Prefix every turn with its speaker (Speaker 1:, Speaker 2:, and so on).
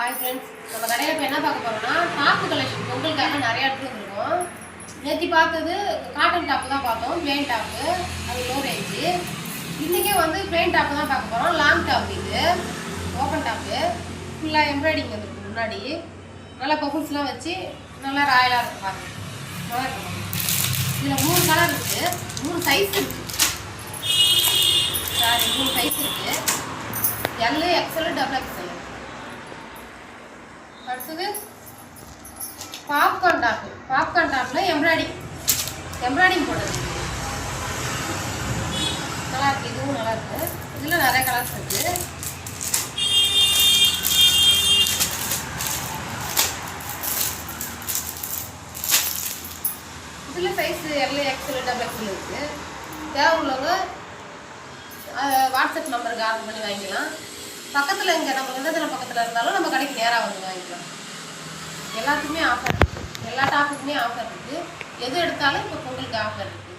Speaker 1: Hi friends, நம்ம கடையில் இப்போ என்ன பார்க்க போகிறோம்னா டாப்பு கலெக்ஷன் பொங்கலுக்காக நிறையா எடுத்து வந்துருக்கோம். நேற்று பார்த்தது காட்டன் டாப்பு தான் பார்த்தோம், பிளெயின் டாப்பு, அது லோ ரேஞ்சு. இன்றைக்கே வந்து பிளெயின் டாப்பு தான் பார்க்க போகிறோம். லாங் டாப், இது ஓப்பன் டாப்பு, ஃபுல்லாக எம்ப்ராய்டிங் வந்துருக்கு. முன்னாடி நல்லா பபுள்ஸ்லாம் வச்சு நல்லா ராயலாக இருக்கும். பாருங்க, நல்லா இருக்கும். இதில் 3 கலர் இருக்குது, 3 சைஸ் இருக்குது. சாரி, 3 சைஸ் இருக்குது. L, XL, double XL. அடுத்தது பாப்கார்ன் டாப்பு. பாப்கார்ன் டாப்பில் எம்ப்ராய்டிங் போடுறது நல்லா இருக்குது. இதுவும் நல்லா இருக்குது. இதில் நிறைய கலர்ஸ் இருக்குது. இதில் size L, XL, double XL இருக்குது. தேவை உள்ளவங்க வாட்ஸ்அப் நம்பருக்கு ஆர்டர் பண்ணி வாங்கிக்கலாம். பக்கத்தில் இங்கே நம்ம விருதுநகர் பக்கத்தில் இருந்தாலும் நம்ம கடைக்கு நேராக வந்து வாங்கிக்கலாம். எல்லாத்துக்குமே ஆஃபர் இருக்குது, எல்லா டாப்புக்குமே ஆஃபர் இருக்குது. எது எடுத்தாலும் இப்போ பொங்கலுக்கு ஆஃபர் இருக்குது.